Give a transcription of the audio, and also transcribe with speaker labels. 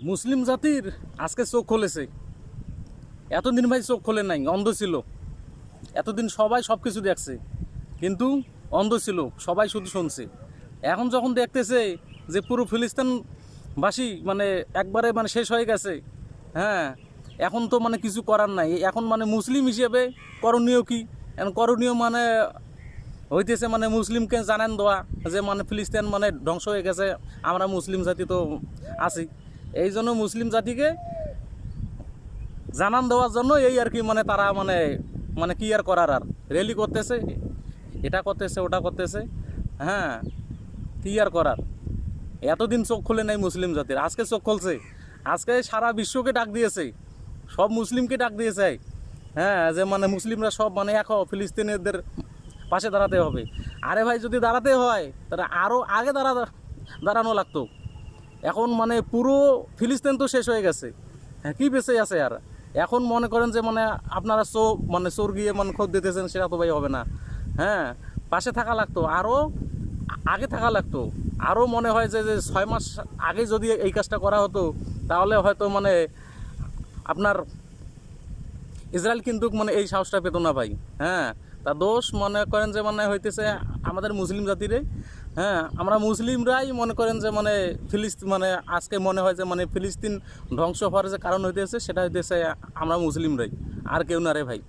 Speaker 1: মুসলিম জাতির আজকে চোখ খুলেছে। এতদিন ভাই চোখ খোলে নাই, অন্ধ ছিল। এতদিন সবাই সব কিছু দেখছে, কিন্তু অন্ধ ছিল, সবাই শুধু শুনছে। এখন যখন দেখতেছে যে পুরো ফিলিস্তিনবাসী মানে একবারে মানে শেষ হয়ে গেছে, হ্যাঁ, এখন তো মানে কিছু করার নাই। এখন মানে মুসলিম হিসেবে করণীয় কি? এখন করণীয় মানে হইতেছে মানে মুসলিমকে জানান দেওয়া যে মানে ফিলিস্তিন মানে ধ্বংস হয়ে গেছে, আমরা মুসলিম জাতি তো আছি। এই জন্য মুসলিম জাতিকে জানান দেওয়ার জন্য এই আর কি মানে তারা মানে মানে কি আর করার, আর র্যালি করতেছে, এটা করতেছে, ওটা করতেছে। হ্যাঁ, কি আর করার। এতদিন চোখ খুলে নাই মুসলিম জাতির, আজকে চোখ খুলছে। আজকে সারা বিশ্বকে ডাক দিয়েছে, সব মুসলিমকে ডাক দিয়েছে। হ্যাঁ, যে মানে মুসলিমরা সব মানে এক হও, ফিলিস্তিনিদের পাশে দাঁড়াতে হবে। আরে ভাই, যদি দাঁড়াতে হয় তাহলে আরও আগে দাঁড়ানো লাগতো। এখন মানে পুরো ফিলিস্তিন তো শেষ হয়ে গেছে, হ্যাঁ, কী বেঁচে আছে আর? এখন মনে করেন যে মানে আপনারা মানে চোর গিয়ে মানে খোঁজ দিতেছেন, সেটা তো ভাই হবে না। হ্যাঁ, পাশে থাকা লাগতো, আরও আগে থাকা লাগতো। আরও মনে হয় যে 6 মাস আগে যদি এই কাজটা করা হতো, তাহলে হয়তো মানে আপনার ইসরায়েল কিন্তু মানে এই সাহসটা পেত না ভাই। হ্যাঁ, তা দোষ মনে করেন যে মানে হইতেছে আমাদের মুসলিম জাতিরে। হ্যাঁ, আমরা মুসলিমরাই মনে করেন যে মানে মানে আজকে মনে হয় যে মানে ফিলিস্তিন ধ্বংস হওয়ার যে কারণ হইতেছে, সেটা হইতেছে আমরা মুসলিমরাই, আর কেউ না রে ভাই।